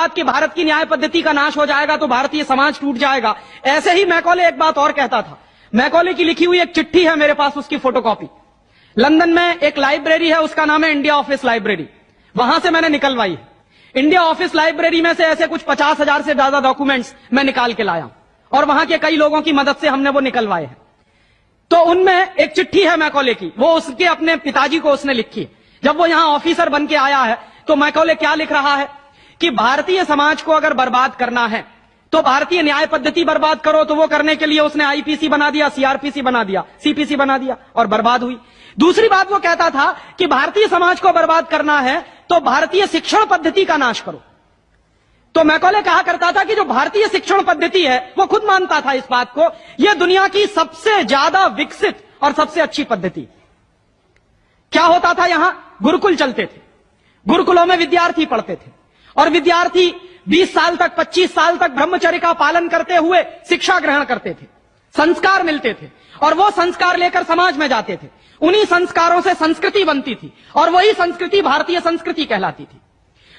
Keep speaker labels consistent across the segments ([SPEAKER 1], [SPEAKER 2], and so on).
[SPEAKER 1] कि भारत की न्याय पद्धति का नाश हो जाएगा तो भारतीय समाज टूट जाएगा। ऐसे ही मैकॉले एक बात और कहता था। मैकॉले की लिखी हुई एक चिट्ठी है मेरे पास, उसकी फोटोकॉपी। लंदन में एक लाइब्रेरी है, उसका नाम है इंडिया ऑफिस लाइब्रेरी। वहां से मैंने निकलवाई है। इंडिया ऑफिस लाइब्रेरी में से ऐसे कुछ 50,000 से ज्यादा डॉक्यूमेंट्स मैं निकाल के लाया और वहां के कई लोगों की मदद से हमने वो निकलवाए हैं। तो उनमें एक चिट्ठी है मैकॉले की, वो उसके अपने पिताजी को उसने लिखी है। जब वो यहां ऑफिसर बन के आया है तो मैकॉले क्या लिख रहा है कि भारतीय समाज को अगर बर्बाद करना है तो भारतीय न्याय पद्धति बर्बाद करो। तो वो करने के लिए उसने आईपीसी बना दिया, सीआरपीसी बना दिया, सीपीसी बना दिया और बर्बाद हुई। दूसरी बात वो कहता था कि भारतीय समाज को बर्बाद करना है तो भारतीय शिक्षण पद्धति का नाश करो। तो मैकॉले कहा करता था कि जो भारतीय शिक्षण पद्धति है, वो खुद मानता था इस बात को, यह दुनिया की सबसे ज्यादा विकसित और सबसे अच्छी पद्धति। क्या होता था, यहां गुरुकुल चलते थे, गुरुकुलों में विद्यार्थी पढ़ते थे और विद्यार्थी 20 साल तक, 25 साल तक ब्रह्मचर्य का पालन करते हुए शिक्षा ग्रहण करते थे, संस्कार मिलते थे और वो संस्कार लेकर समाज में जाते थे। उन्हीं संस्कारों से संस्कृति बनती थी और वही संस्कृति भारतीय संस्कृति कहलाती थी।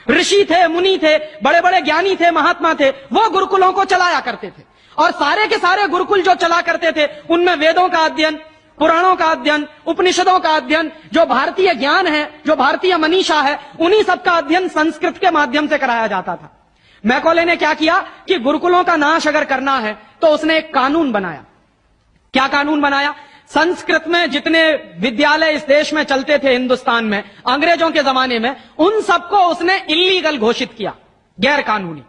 [SPEAKER 1] ऋषि थे, मुनि थे, बड़े बड़े ज्ञानी थे, महात्मा थे, वो गुरुकुलों को चलाया करते थे और सारे के सारे गुरुकुल जो चला करते थे उनमें वेदों का अध्ययन, पुराणों का अध्ययन, उपनिषदों का अध्ययन, जो भारतीय ज्ञान है, जो भारतीय मनीषा है, उन्हीं सब का अध्ययन संस्कृत के माध्यम से कराया जाता था। मैकॉले ने क्या किया कि गुरुकुलों का नाश अगर करना है तो उसने एक कानून बनाया। क्या कानून बनाया? संस्कृत में जितने विद्यालय इस देश में चलते थे, हिंदुस्तान में अंग्रेजों के जमाने में, उन सबको उसने इल्लीगल घोषित किया, गैर कानूनी।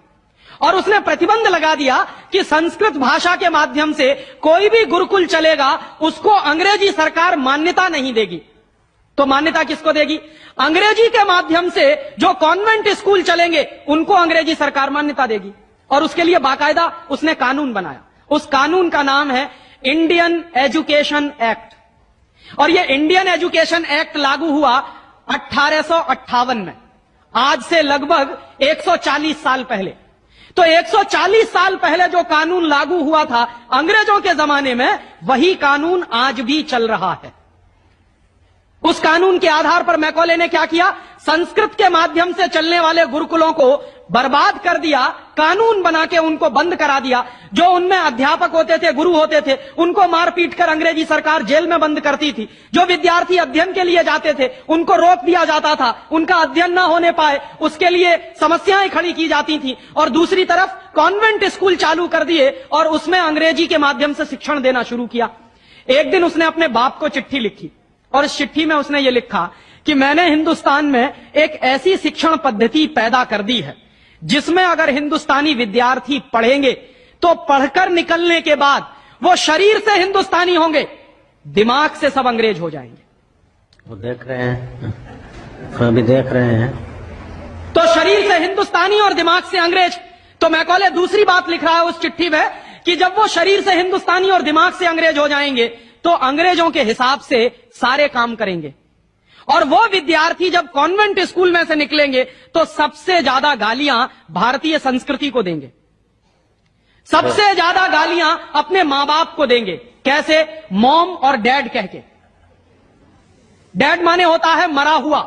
[SPEAKER 1] और उसने प्रतिबंध लगा दिया कि संस्कृत भाषा के माध्यम से कोई भी गुरुकुल चलेगा उसको अंग्रेजी सरकार मान्यता नहीं देगी। तो मान्यता किसको देगी? अंग्रेजी के माध्यम से जो कॉन्वेंट स्कूल चलेंगे उनको अंग्रेजी सरकार मान्यता देगी। और उसके लिए बाकायदा उसने कानून बनाया। उस कानून का नाम है इंडियन एजुकेशन एक्ट। और यह इंडियन एजुकेशन एक्ट लागू हुआ 1858 में, आज से लगभग 140 साल पहले। तो 140 साल पहले जो कानून लागू हुआ था अंग्रेजों के जमाने में, वही कानून आज भी चल रहा है। उस कानून के आधार पर मैकॉले ने क्या किया? संस्कृत के माध्यम से चलने वाले गुरुकुलों को बर्बाद कर दिया, कानून बना के उनको बंद करा दिया। जो उनमें अध्यापक होते थे, गुरु होते थे, उनको मार पीट कर अंग्रेजी सरकार जेल में बंद करती थी। जो विद्यार्थी अध्ययन के लिए जाते थे उनको रोक दिया जाता था, उनका अध्ययन ना होने पाए उसके लिए समस्याएं खड़ी की जाती थी। और दूसरी तरफ कॉन्वेंट स्कूल चालू कर दिए और उसमें अंग्रेजी के माध्यम से शिक्षण देना शुरू किया। एक दिन उसने अपने बाप को चिट्ठी लिखी और इस चिट्ठी में उसने ये लिखा कि मैंने हिंदुस्तान में एक ऐसी शिक्षण पद्धति पैदा कर दी है जिसमें अगर हिंदुस्तानी विद्यार्थी पढ़ेंगे तो पढ़कर निकलने के बाद वो शरीर से हिंदुस्तानी होंगे, दिमाग से सब अंग्रेज हो जाएंगे।
[SPEAKER 2] वो देख रहे हैं, अभी देख रहे हैं।
[SPEAKER 1] तो शरीर से हिंदुस्तानी और दिमाग से अंग्रेज। तो मैकॉले दूसरी बात लिख रहा है उस चिट्ठी में कि जब वो शरीर से हिंदुस्तानी और दिमाग से अंग्रेज हो जाएंगे तो अंग्रेजों के हिसाब से सारे काम करेंगे। और वो विद्यार्थी जब कॉन्वेंट स्कूल में से निकलेंगे तो सबसे ज्यादा गालियां भारतीय संस्कृति को देंगे, सबसे ज्यादा गालियां अपने मां बाप को देंगे। कैसे? मॉम और डैड कह के। डैड माने होता है मरा हुआ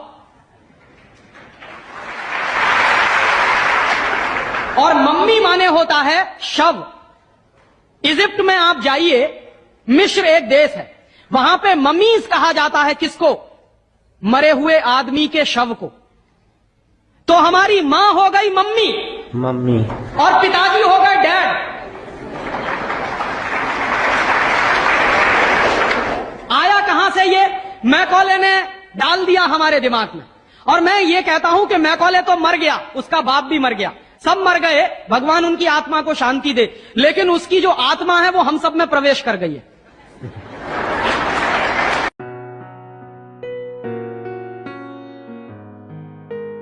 [SPEAKER 1] और मम्मी माने होता है शव। इजिप्ट में आप जाइए, मिस्र एक देश है, वहां पे ममीज कहा जाता है किसको? मरे हुए आदमी के शव को। तो हमारी मां हो गई मम्मी और पिताजी हो गए डैड। आया कहां से ये? मैकॉले ने डाल दिया हमारे दिमाग में। और मैं ये कहता हूं कि मैकॉले तो मर गया, उसका बाप भी मर गया, सब मर गए, भगवान उनकी आत्मा को शांति दे, लेकिन उसकी जो आत्मा है वो हम सब में प्रवेश कर गई है।